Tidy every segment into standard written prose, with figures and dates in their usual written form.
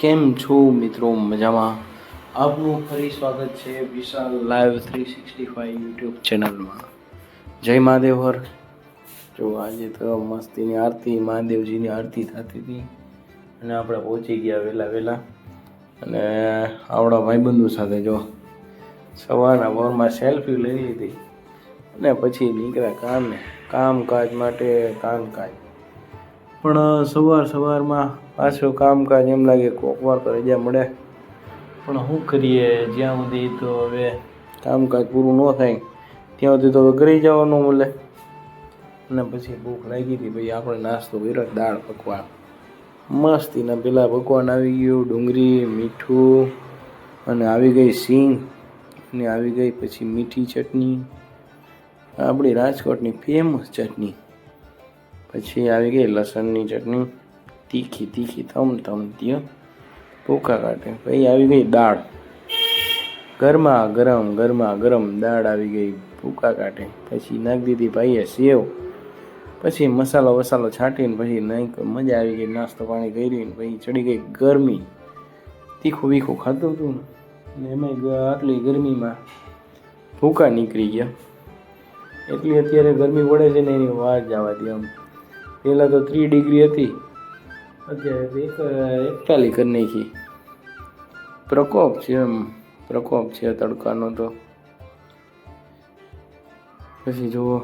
કેમ છો મિત્રો? મજામાં? આપનું ફરી સ્વાગત છે વિશાલ લાઈવ 365 યુટ્યુબ ચેનલમાં. જય મહાદેવ હર. જો આજે તો મસ્તીની આરતી, મહાદેવજીની આરતી થતી હતી અને આપણે પહોંચી ગયા વહેલા અને આવડા ભાઈબંધો સાથે જો સવારના પોરમાં સેલ્ફી લઈ લીધી અને પછી નીકળ્યા કામકાજ માટે. પણ સવારમાં પાછું કામકાજ એમ લાગે કોકવાર તો રજા મળે, પણ શું કરીએ, જ્યાં સુધી તો હવે કામકાજ પૂરું ન થાય ત્યાં સુધી તો ઘરે જવાનું મળે. અને પછી ભૂખ લાગી હતી, ભાઈ આપણે નાસ્તો કર્યો, દાળ પકવાન મસ્તીના. પેલા પકવાન આવી ગયું, ડુંગળી, મીઠું અને આવી ગઈ સિંગ અને આવી ગઈ પછી મીઠી ચટણી, આપણી રાજકોટની ફેમસ ચટણી. પછી આવી ગઈ લસણની ચટણી, તીખી થમથમતી ભૂખા કાઢે. પછી આવી ગઈ દાળ, ગરમા ગરમ દાળ આવી ગઈ, ભૂખા કાઢે. પછી નાખી દીધી ભાઈએ સેવ, પછી મસાલો છાંટીને પછી મજા આવી ગઈ. નાસ્તો પાણી કરીને પછી ચડી ગઈ ગરમી. તીખું બીખું ખાતું હતું ને એમાં આટલી ગરમીમાં ભૂખા નીકળી ગયા. એટલી અત્યારે ગરમી પડે છે ને એની વાત જવા દે. આમ પહેલાં તો 3 ડિગ્રી હતી, અત્યારે 41 કરી નાખી. પ્રકોપ છે તડકાનો. તો પછી જુઓ,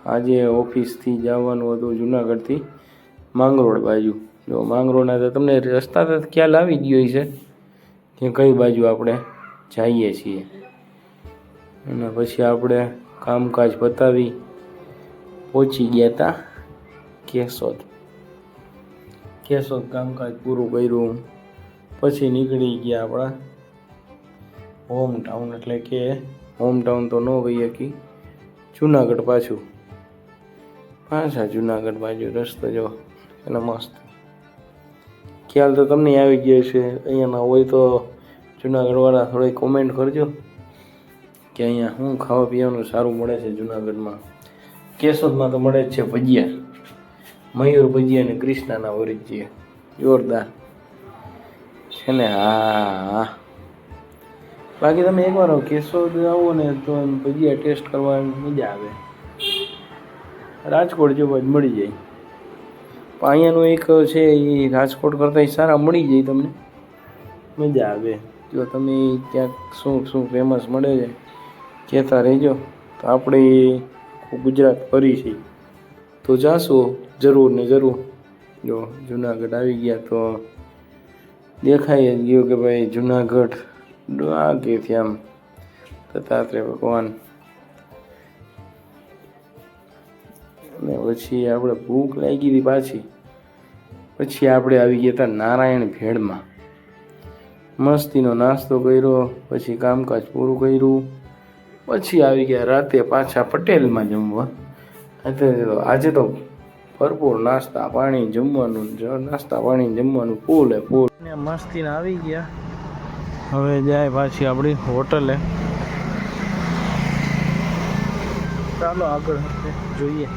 આજે ઓફિસથી જવાનું હતું જુનાગઢથી માંગરોળ બાજુ. જો માંગરોળના તો તમને રસ્તા તો ખ્યાલ આવી ગયો છે કે કઈ બાજુ આપણે જઈએ છીએ. અને પછી આપણે કામકાજ પતાવી પહોંચી ગયા હતા કેશોદ. કામકાજ પૂરું કર્યું પછી નીકળી ગયા આપણા હોમટાઉન, એટલે કે હોમટાઉન તો ન ગઈ શકી, જુનાગઢ પાછા જુનાગઢ બાજુ. રસ્તો જો એનો મસ્ત ખ્યાલ તો તમને આવી ગયો છે. અહીંયાના હોય તો જુનાગઢવાળા થોડી કોમેન્ટ કરજો કે અહીંયા શું ખાવા પીવાનું સારું મળે છે જુનાગઢમાં. કેશોદમાં તો મળે જ છે ભજીયા, મયુર ભજીયા અને કૃષ્ણાના ઓરિજિયા, જોરદાર છે ને. હા, બાકી તમે એકવાર કેશોદ આવો ને તો ભજીયા ટેસ્ટ કરવાની મજા આવે. રાજકોટ જેવો જ મળી જાય, પણ અહીંયાનું એક છે એ રાજકોટ કરતાં સારા મળી જાય, તમને મજા આવે. જો તમે ક્યાંક શું ફેમસ મળે છે કહેતા રહેજો, તો આપણે ગુજરાત ફરી છે તો જાશું જરૂર ને જરૂર. જો જુનાગઢ આવી ગયા તો દેખાઈ જ ગયું કે ભાઈ જુનાગઢ આગેથી આમ દત્તાત્રેય ભગવાન. અને પછી આપણે ભૂખ લાગી હતી પાછી, પછી આપણે આવી ગયા હતા નારાયણ ભેળમાં. મસ્તીનો નાસ્તો કર્યો, પછી કામકાજ પૂરું કર્યું, પછી આવી ગયા રાતે પાછા પટેલમાં જમવા. આજે તો ભરપૂર નાસ્તા પાણી જમવાનું ફૂલ. મસ્તીને આવી ગયા. હવે જાય પાછી આપણી હોટલે. ચાલો આગળ જોઈએ.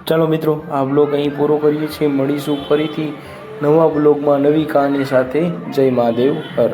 ચાલો મિત્રો, આ બ્લોગ અહીં પૂરો કરીએ છીએ. મળીશું ફરીથી નવા બ્લોગમાં નવી કહાની સાથે. જય મહાદેવ હર.